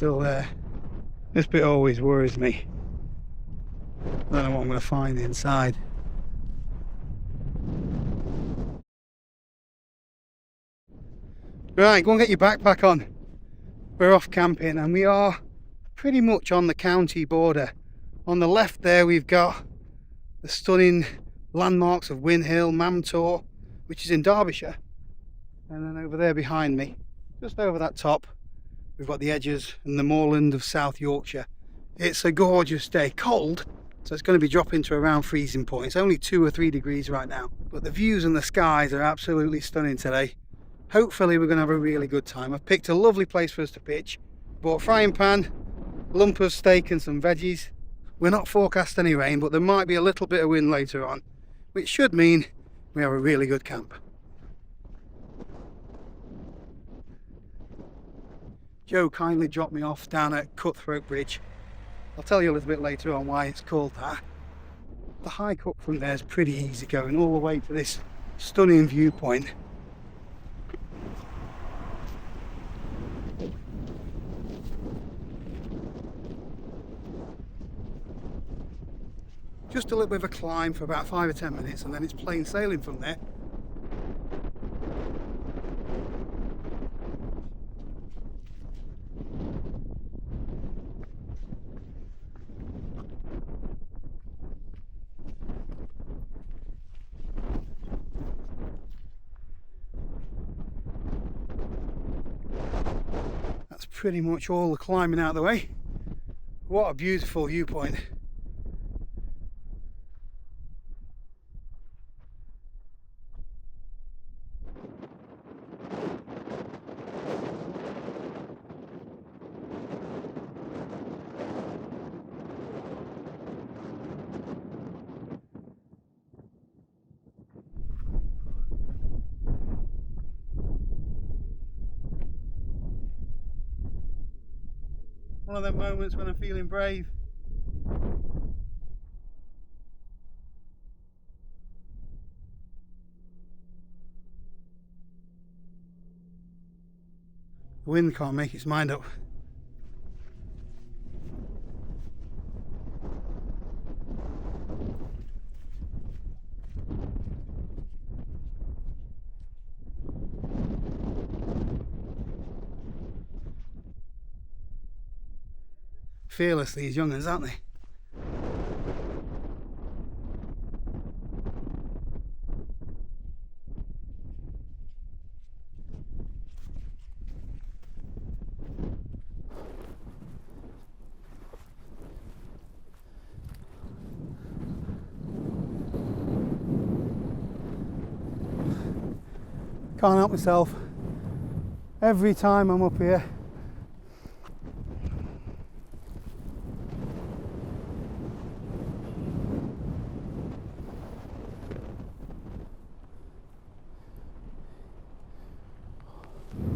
still there. This bit always worries me. I don't know what I'm going to find inside. Right, go and get your backpack on. We're off camping and we are pretty much on the county border. On the left there we've got the stunning landmarks of Win Hill, Mamtor, which is in Derbyshire. And then over there behind me, just over that top, we've got the edges and the moorland of South Yorkshire. It's a gorgeous day, cold, so it's going to be dropping to around freezing point. It's only 2 or 3 degrees right now, but the views and the skies are absolutely stunning today. Hopefully we're going to have a really good time. I've picked a lovely place for us to pitch. Bought a frying pan, lump of steak and some veggies. We're not forecast any rain, but there might be a little bit of wind later on, which should mean we have a really good camp. Joe kindly dropped me off down at Cutthroat Bridge. I'll tell you a little bit later on why it's called that. The hike up from there is pretty easy going all the way to this stunning viewpoint. Just a little bit of a climb for about 5 or 10 minutes and then it's plain sailing from there. That's pretty much all the climbing out of the way. What a beautiful viewpoint. One of them moments when I'm feeling brave. The wind can't make its mind up. Fearless, these young ones, aren't they? Can't help myself. Every time I'm up here,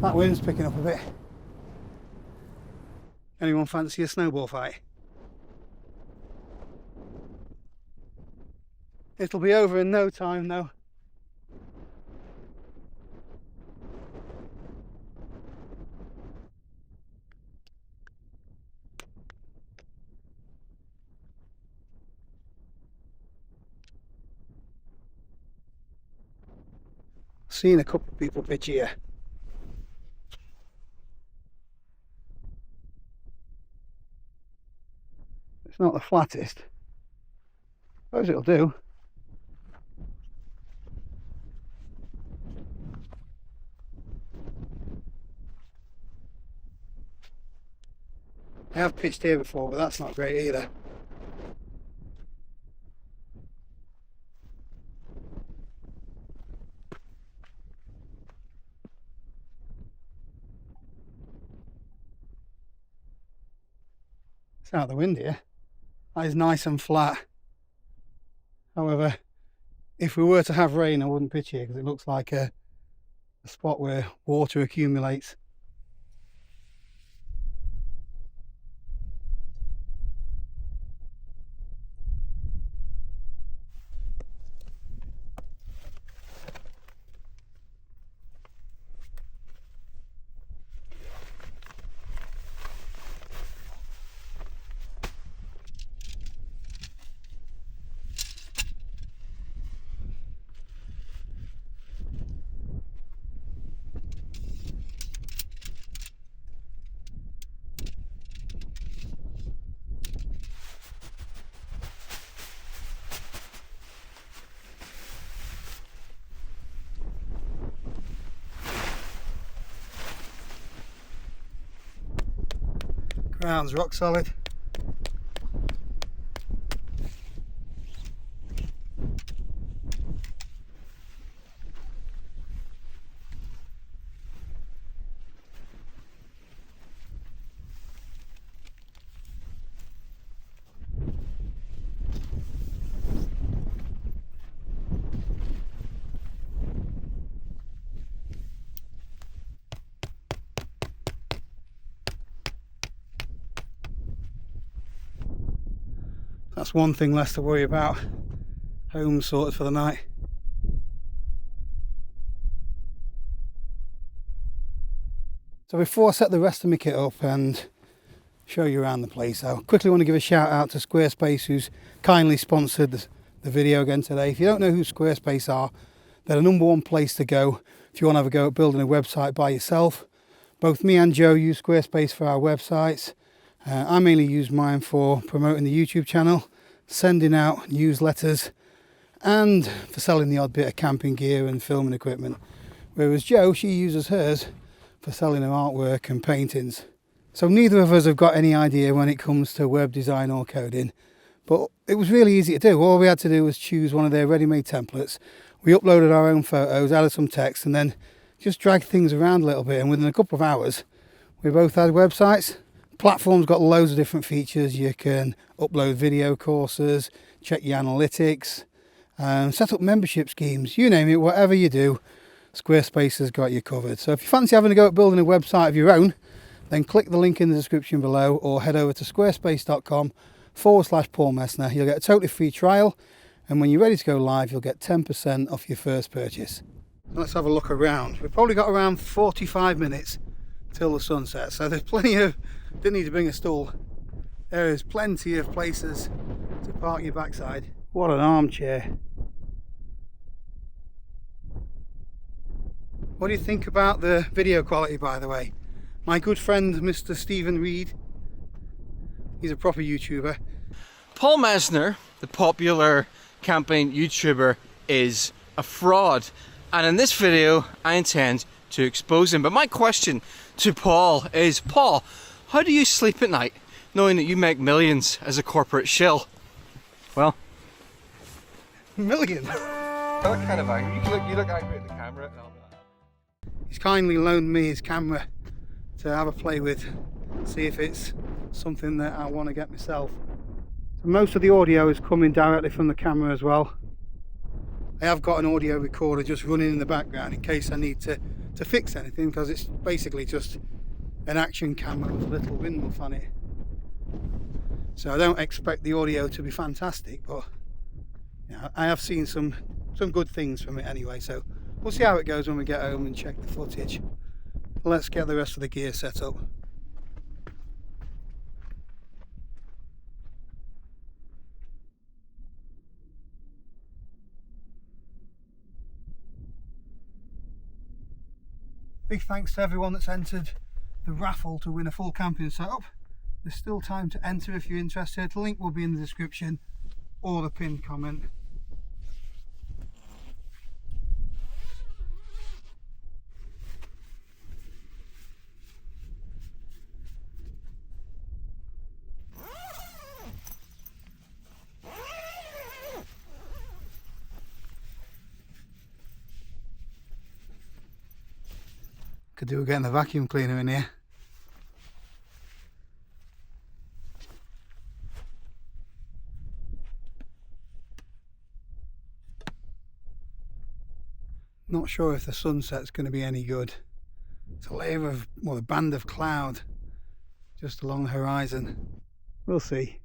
that wind's picking up a bit. Anyone fancy a snowball fight? It'll be over in no time though. Seen a couple of people pitch here. It's not the flattest. Suppose it'll do. I have pitched here before, but that's not great either. It's out of the wind here. That is nice and flat. However, if we were to have rain, I wouldn't pitch here because it looks like a spot where water accumulates. Ground's rock solid. That's one thing less to worry about. Home sorted for the night. So before I set the rest of my kit up and show you around the place, I quickly want to give a shout out to Squarespace, who's kindly sponsored the video again today. If you don't know who Squarespace are, they're the #1 place to go if you want to have a go at building a website by yourself. Both me and Joe use Squarespace for our websites. I mainly use mine for promoting the YouTube channel, sending out newsletters, and for selling the odd bit of camping gear and filming equipment. Whereas Joe, she uses hers for selling her artwork and paintings. So neither of us have got any idea when it comes to web design or coding, but it was really easy to do. All we had to do was choose one of their ready-made templates. We uploaded our own photos, added some text, and then just dragged things around a little bit, and within a couple of hours we both had websites. Platform's got loads of different features. You can upload video courses, check your analytics, set up membership schemes, you name it. Whatever you do, Squarespace has got you covered. So if you fancy having a go at building a website of your own, then click the link in the description below or head over to squarespace.com/Paul Messner. You'll get a totally free trial, and when you're ready to go live, you'll get 10% off your first purchase. Let's have a look around. We've probably got around 45 minutes till the sun sets, so there's plenty of, didn't need to bring a stool. There is plenty of places to park your backside. What an armchair. What do you think about the video quality, by the way? My good friend Mr. Stephen Reed, he's a proper YouTuber. Paul Messner, the popular camping YouTuber, is a fraud, and in this video I intend to expose him. But my question to Paul is, Paul, how do you sleep at night knowing that you make millions as a corporate shill? Well, millions? I look kind of angry. You look angry at the camera. He's kindly loaned me his camera to have a play with, see if it's something that I want to get myself. So most of the audio is coming directly from the camera as well. I have got an audio recorder just running in the background in case I need to fix anything, because it's basically just an action camera with a little wind muff on it. So I don't expect the audio to be fantastic, but you know, I have seen some good things from it anyway, so we'll see how it goes when we get home and check the footage. Let's get the rest of the gear set up. Big thanks to everyone that's entered the raffle to win a full camping setup. There's still time to enter if you're interested. The link will be in the description or the pinned comment. Could do with getting the vacuum cleaner in here. Not sure if the sunset's going to be any good. It's a layer of, well, a band of cloud just along the horizon. We'll see.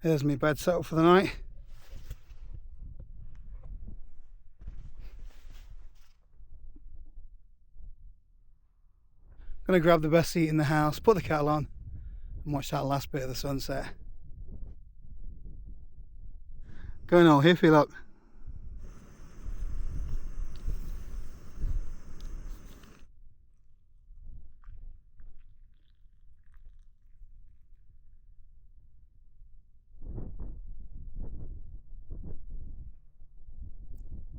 There's my bed set up for the night. Gonna grab the best seat in the house, put the kettle on and watch that last bit of the sunset. Going all hippie, look.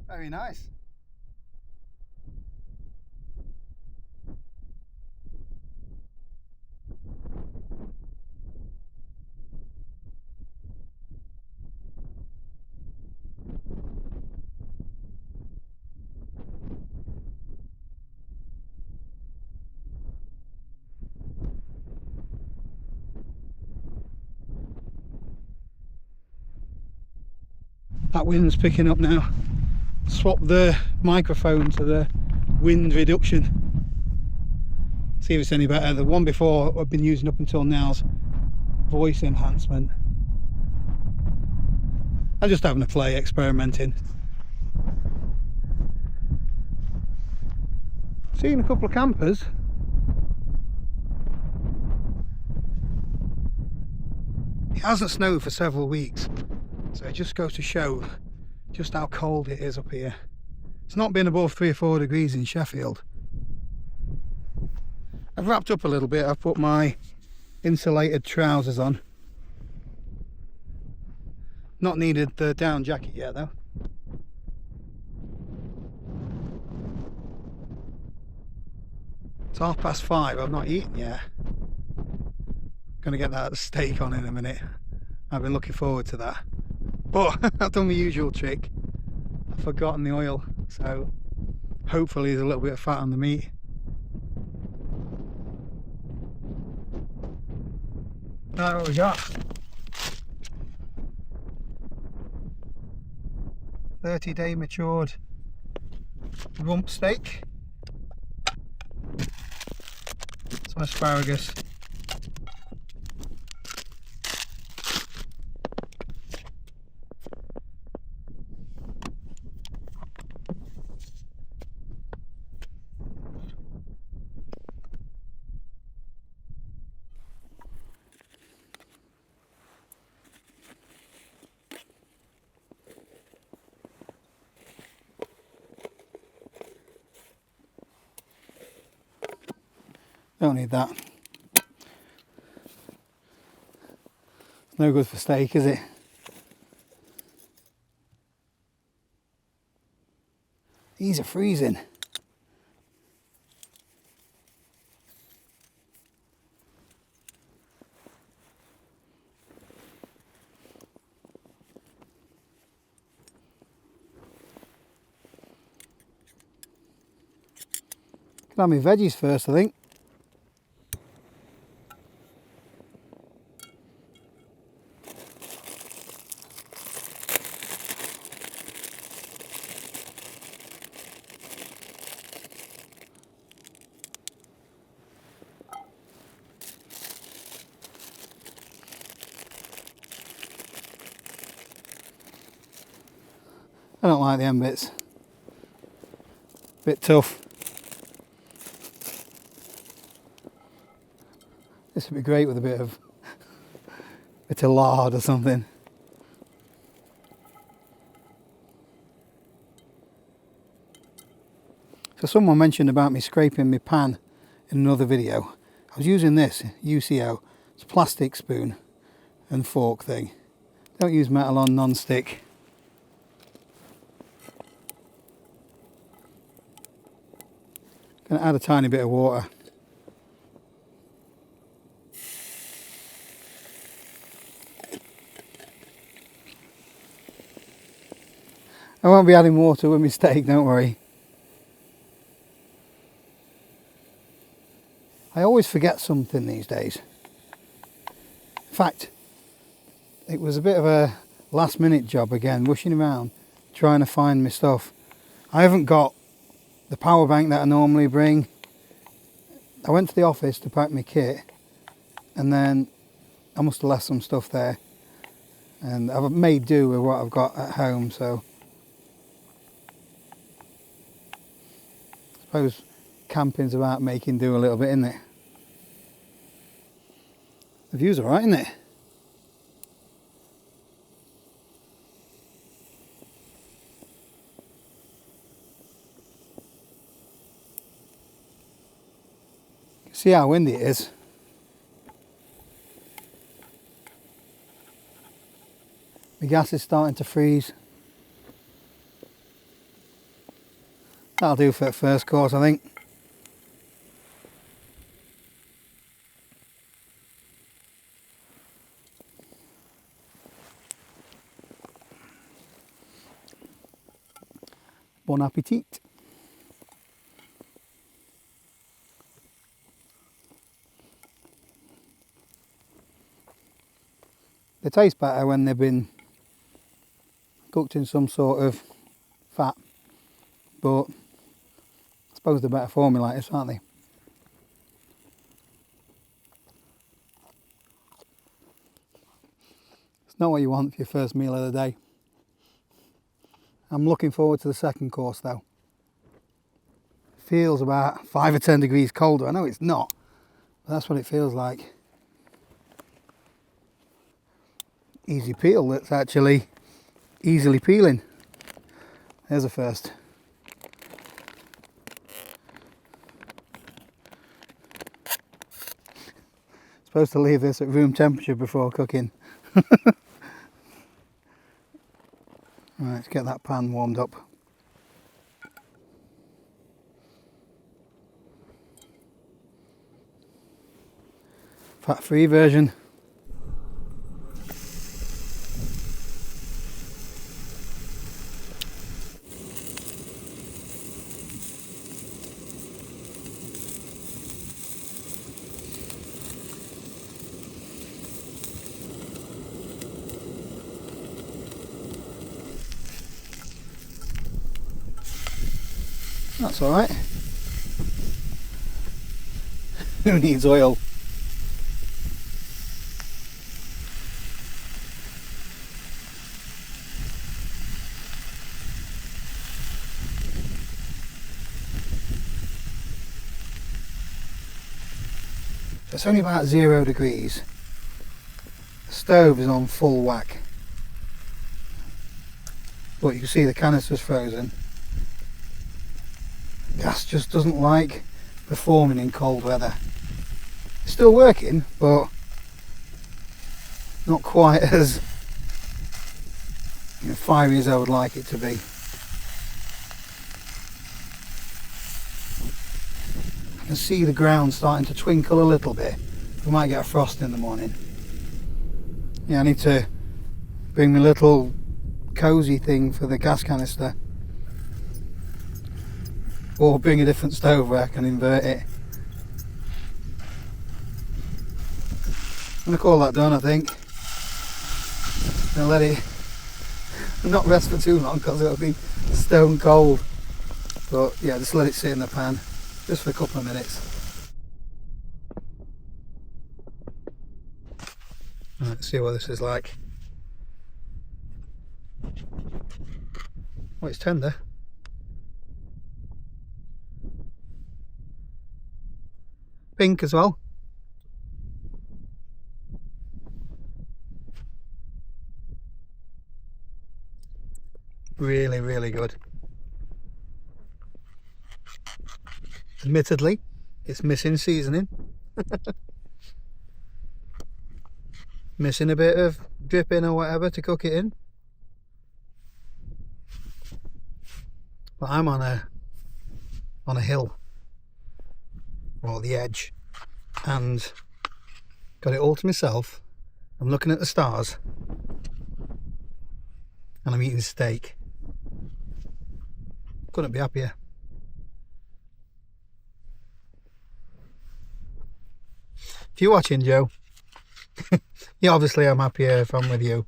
Very nice. That wind's picking up now. Swap the microphone to the wind reduction. See if it's any better. The one before I've been using up until now's voice enhancement. I'm just having a play, experimenting. Seeing a couple of campers. It hasn't snowed for several weeks, so it just goes to show just how cold it is up here. It's not been above 3 or 4 degrees in Sheffield. I've wrapped up a little bit. I've put my insulated trousers on. Not needed the down jacket yet though. It's 5:30. I've not eaten yet. Gonna get that steak on in a minute. I've been looking forward to that. But I've done the usual trick. I've forgotten the oil, so hopefully there's a little bit of fat on the meat. Right, what we got? 30-day matured rump steak. Some asparagus. Don't need that. It's no good for steak, is it? These are freezing. Can have my veggies first, I think. I don't like the end bits. Bit tough. This would be great with a bit of lard or something. So someone mentioned about me scraping my pan in another video. I was using this UCO. It's a plastic spoon and fork thing. Don't use metal on non-stick. Gonna add a tiny bit of water. I won't be adding water with my steak, don't worry. I always forget something these days. In fact, it was a bit of a last minute job again, rushing around trying to find my stuff. I haven't got the power bank that I normally bring. I went to the office to pack my kit and then I must have left some stuff there, and I've made do with what I've got at home, so I suppose camping's about making do a little bit, isn't it? The view's alright, isn't it? See how windy it is. The gas is starting to freeze. That'll do for the first course, I think. Bon appetit. They taste better when they've been cooked in some sort of fat, but I suppose they're better for me like this, aren't they? It's not what you want for your first meal of the day. I'm looking forward to the second course though. Feels about 5 or 10 degrees colder. I know it's not, but that's what it feels like. Easy peel that's actually easily peeling. There's a first. Supposed to leave this at room temperature before cooking. Right, let's get that pan warmed up. Fat-free version. That's all right. Who needs oil? So it's only about 0 degrees. The stove is on full whack. But you can see the canister's frozen. Gas just doesn't like performing in cold weather. It's still working, but not quite as fiery as I would like it to be. I can see the ground starting to twinkle a little bit. We might get a frost in the morning. Yeah, I need to bring my little cosy thing for the gas canister. Or bring a different stove where I can invert it. I'm going to call that done, I think. And let it not rest for too long because it'll be stone cold. But yeah, just let it sit in the pan just for a couple of minutes. Right, let's see what this is like. Oh, it's tender. Pink as well. Really, really good. Admittedly, it's missing seasoning. Missing a bit of dripping or whatever to cook it in. But I'm on a hill. Or the edge, and got it all to myself. I'm looking at the stars and I'm eating steak. Couldn't be happier. If you're watching, Joe, yeah, obviously I'm happier if I'm with you,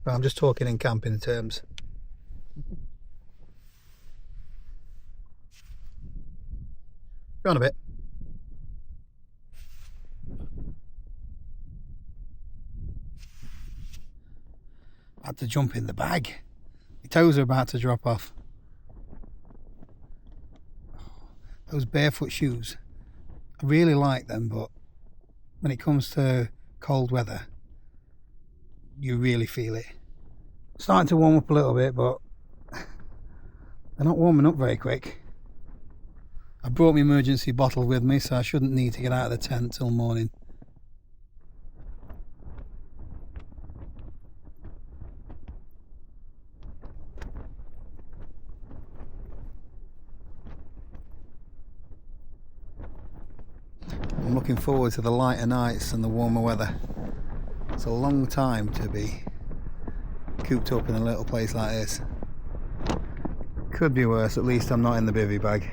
but I'm just talking in camping terms. Go on a bit. I had to jump in the bag. My toes are about to drop off. Those barefoot shoes, I really like them, but when it comes to cold weather, you really feel it. Starting to warm up a little bit, but they're not warming up very quick. I brought my emergency bottle with me, so I shouldn't need to get out of the tent till morning. I'm looking forward to the lighter nights and the warmer weather. It's a long time to be cooped up in a little place like this. Could be worse, at least I'm not in the bivvy bag.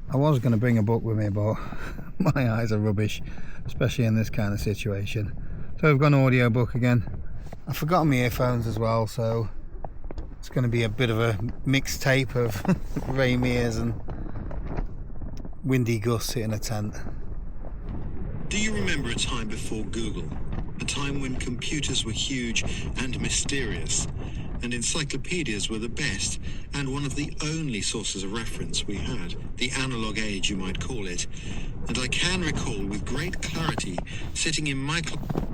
I was going to bring a book with me, but my eyes are rubbish, especially in this kind of situation. So we've got an audio book again. I forgot my earphones as well, so it's going to be a bit of a mixtape of rain ears and windy gusts in a tent. Do you remember a time before Google? A time when computers were huge and mysterious, and encyclopedias were the best and one of the only sources of reference we had. The analog age, you might call it. And I can recall with great clarity sitting in my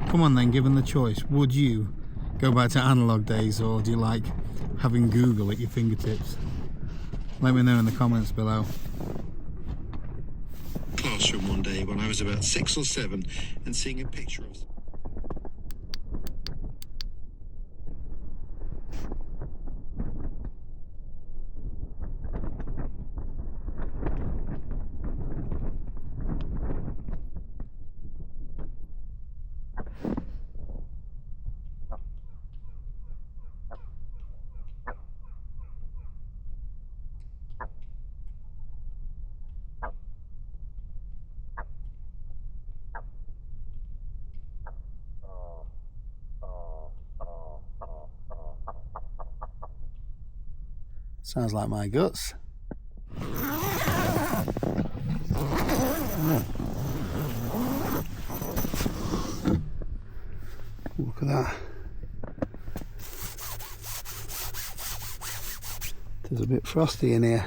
Come on then, given the choice, would you go back to analog days, or do you like having Google at your fingertips? Let me know in the comments below. classroom one day when I was about 6 or 7 and seeing a picture of... Sounds like my guts. Look at that. There's a bit frosty in here.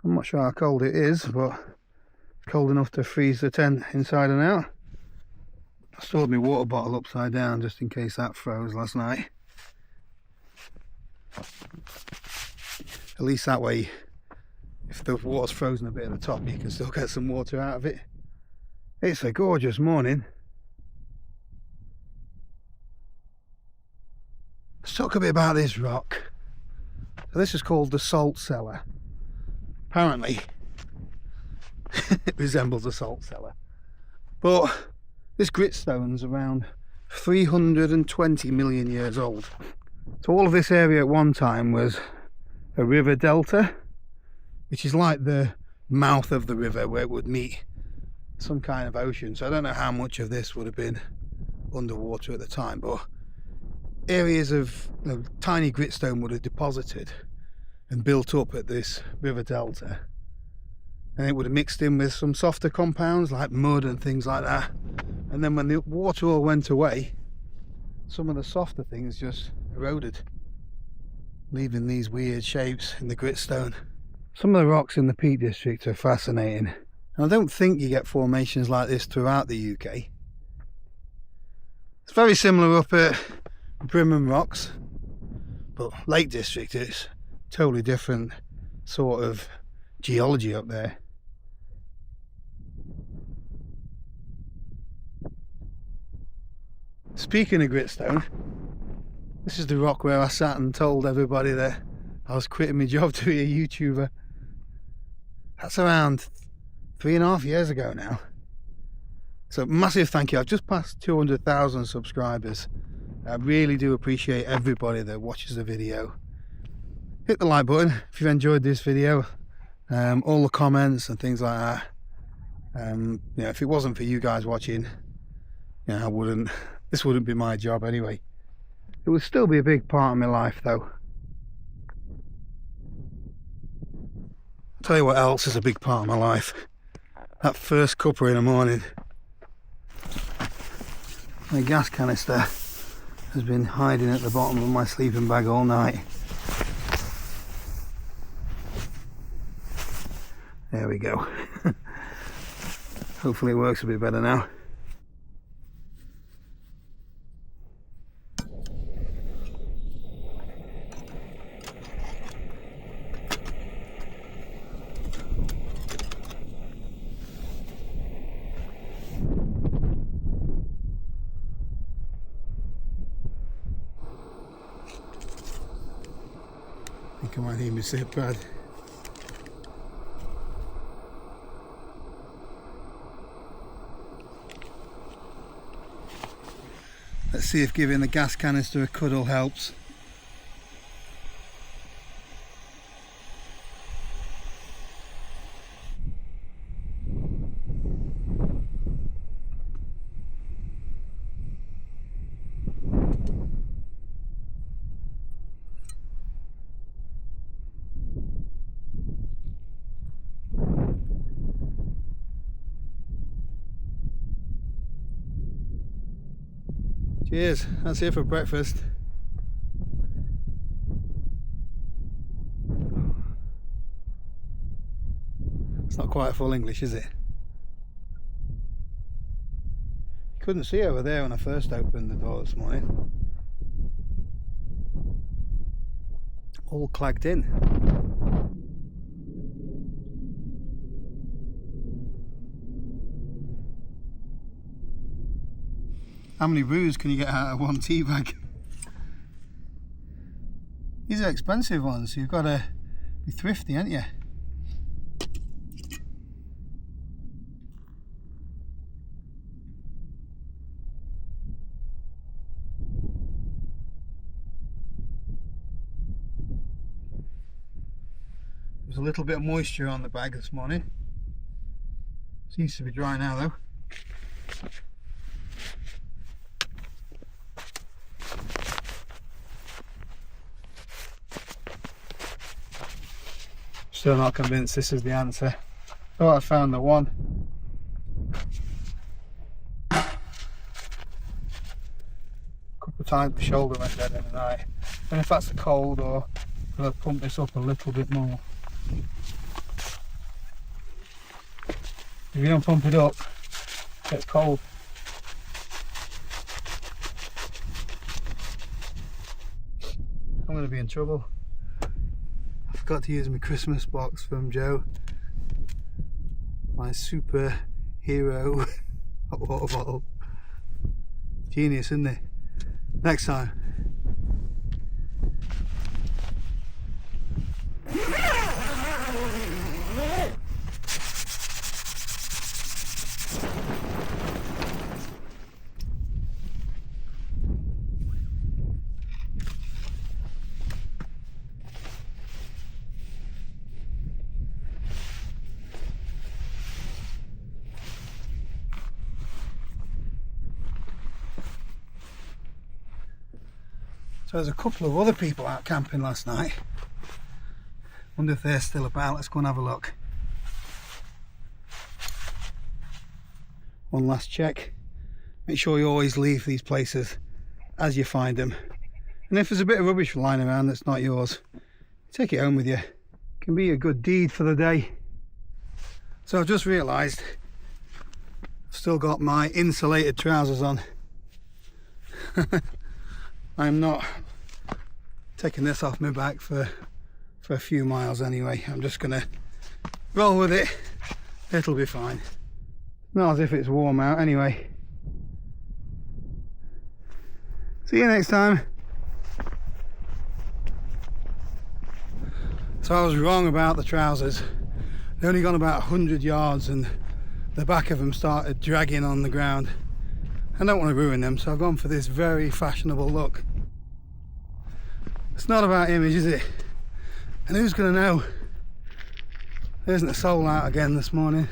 I'm not sure how cold it is, but it's cold enough to freeze the tent inside and out. I stored my water bottle upside down just in case that froze last night. At least that way, if the water's frozen a bit at the top, you can still get some water out of it. It's a gorgeous morning. Let's talk a bit about this rock. So this is called the salt cellar. Apparently, it resembles a salt cellar. But this gritstone's around 320 million years old. So all of this area at one time was a river delta, which is like the mouth of the river where it would meet some kind of ocean. So I don't know how much of this would have been underwater at the time, but areas of tiny gritstone would have deposited and built up at this river delta, and it would have mixed in with some softer compounds like mud and things like that, and then when the water all went away, some of the softer things just eroded, leaving these weird shapes in the gritstone. Some of the rocks in the Peak District are fascinating, and I don't think you get formations like this throughout the UK. It's very similar up at Brimham Rocks, but Lake District is totally different sort of geology up there. Speaking of gritstone, this is the rock where I sat and told everybody that I was quitting my job to be a YouTuber. That's around 3.5 years ago now. So massive thank you. I've just passed 200,000 subscribers. I really do appreciate everybody that watches the video. Hit the like button if you've enjoyed this video. All the comments and things like that. You know, if it wasn't for you guys watching, you know, this wouldn't be my job anyway. It would still be a big part of my life though. I'll tell you what else is a big part of my life. That first cuppa in the morning. My gas canister has been hiding at the bottom of my sleeping bag all night. There we go. Hopefully it works a bit better now. Come on, hear me say, Brad. Let's see if giving the gas canister a cuddle helps. Cheers, that's it for breakfast. It's not quite full English, is it? Couldn't see over there when I first opened the door this morning. All clagged in. How many brews can you get out of one tea bag? These are expensive ones, so you've got to be thrifty, haven't you? There's a little bit of moisture on the bag this morning. Seems to be dry now though. Still not convinced this is the answer. Thought I found the one. Couple of times the shoulder went dead in the night. And if that's the cold, or will I pump this up a little bit more? If you don't pump it up, it gets cold. I'm going to be in trouble. I forgot to use my Christmas box from Joe. My superhero hot water bottle. Genius, isn't it? Next time. So there's a couple of other people out camping last night. Wonder if they're still about. Let's go and have a look. One last check. Make sure you always leave these places as you find them. And if there's a bit of rubbish lying around that's not yours, take it home with you. It can be a good deed for the day. So I've just realised I've still got my insulated trousers on. I'm not taking this off my back for a few miles anyway. I'm just gonna roll with it. It'll be fine. Not as if it's warm out anyway. See you next time. So I was wrong about the trousers. They only gone about 100 yards and the back of them started dragging on the ground. I don't want to ruin them, so I've gone for this very fashionable look. It's not about image, is it? And who's going to know? There isn't a soul out again this morning.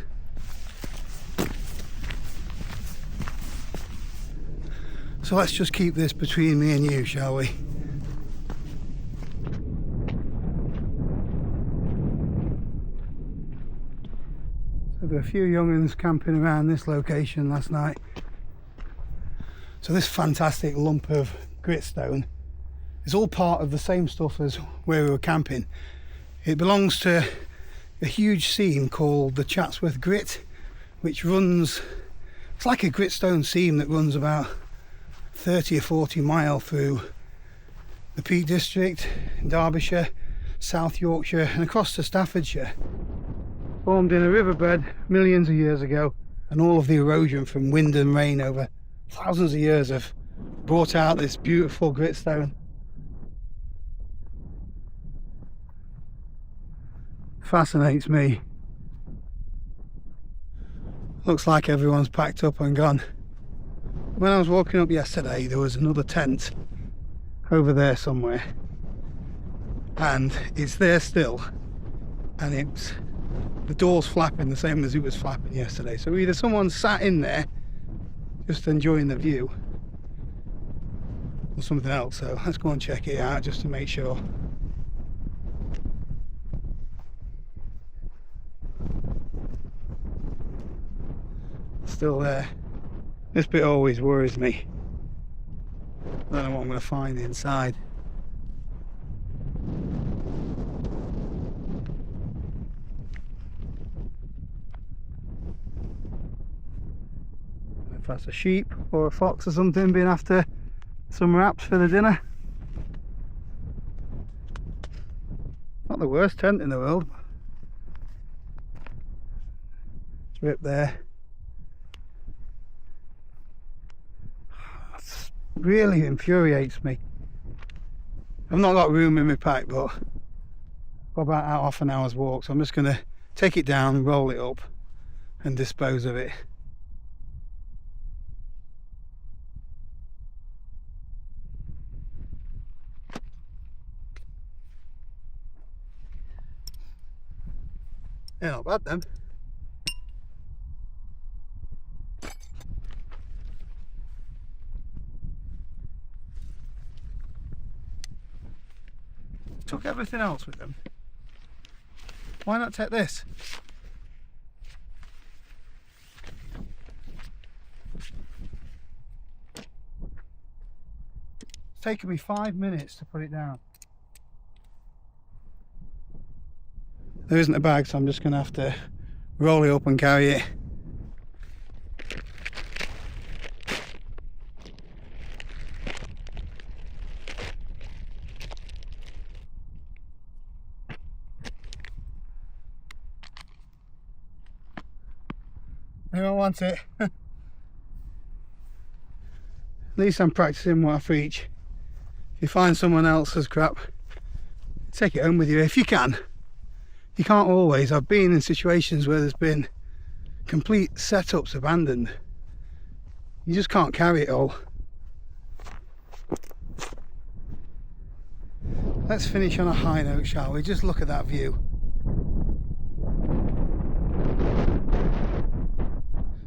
So let's just keep this between me and you, shall we? So there were a few young'uns camping around this location last night. So this fantastic lump of gritstone is all part of the same stuff as where we were camping. It belongs to a huge seam called the Chatsworth Grit, which runs, it's like a gritstone seam that runs about 30 or 40 miles through the Peak District, Derbyshire, South Yorkshire and across to Staffordshire. Formed in a riverbed millions of years ago, and all of the erosion from wind and rain over thousands of years have brought out this beautiful gritstone. fascinates me. Looks like everyone's packed up and gone. When I was walking up yesterday, there was another tent over there somewhere, and it's there still, and it's the door's flapping the same as it was flapping yesterday. So either someone sat in there just enjoying the view, or something else. So let's go and check it out just to make sure. Still there. This bit always worries me. I don't know what I'm going to find inside. If that's a sheep or a fox or something being after some wraps for the dinner. Not the worst tent in the world. Strip there. Really infuriates me. I've not got room in my pack, but I've got about half an hour's walk, so I'm just going to take it down, roll it up and dispose of it. Yeah, not bad then. Took everything else with them. Why not take this? It's taken me 5 minutes to put it down. There isn't a bag, so I'm just going to have to roll it up and carry it. Anyone wants it? At least I'm practicing what I preach. If you find someone else's crap, take it home with you if you can. You can't always. I've been in situations where there's been complete setups abandoned. You just can't carry it all. Let's finish on a high note, shall we? Just look at that view.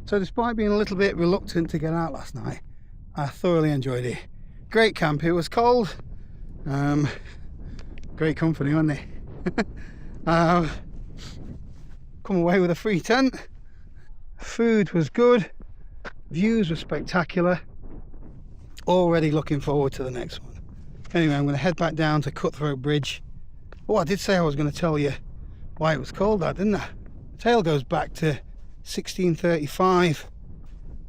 So despite being a little bit reluctant to get out last night, I thoroughly enjoyed it. Great camp. It was cold. Great company, wasn't it? Come away with a free tent. Food was good. Views were spectacular. Already looking forward to the next one. Anyway, I'm going to head back down to Cutthroat Bridge. Oh, I did say I was going to tell you why it was called that, didn't I? The tale goes back to 1635,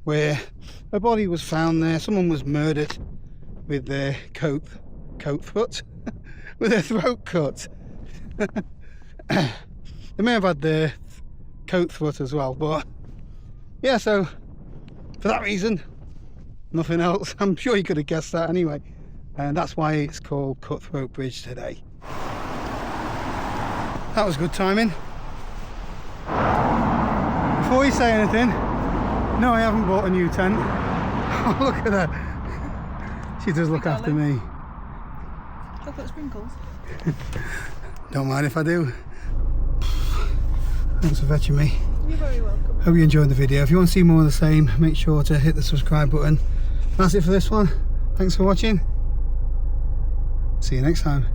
where a body was found there. Someone was murdered with their coat throat with their throat cut. They may have had their coat throat as well, but yeah, so for that reason, nothing else. I'm sure you could have guessed that anyway, and that's why it's called Cutthroat Bridge today. That was good timing. Before you say anything, no, I haven't bought a new tent. Oh, look at her. She does look after me. Chocolate sprinkles. Don't mind if I do. Thanks for fetching me. You're very welcome. Hope you enjoyed the video. If you want to see more of the same, make sure to hit the subscribe button. That's it for this one. Thanks for watching. See you next time.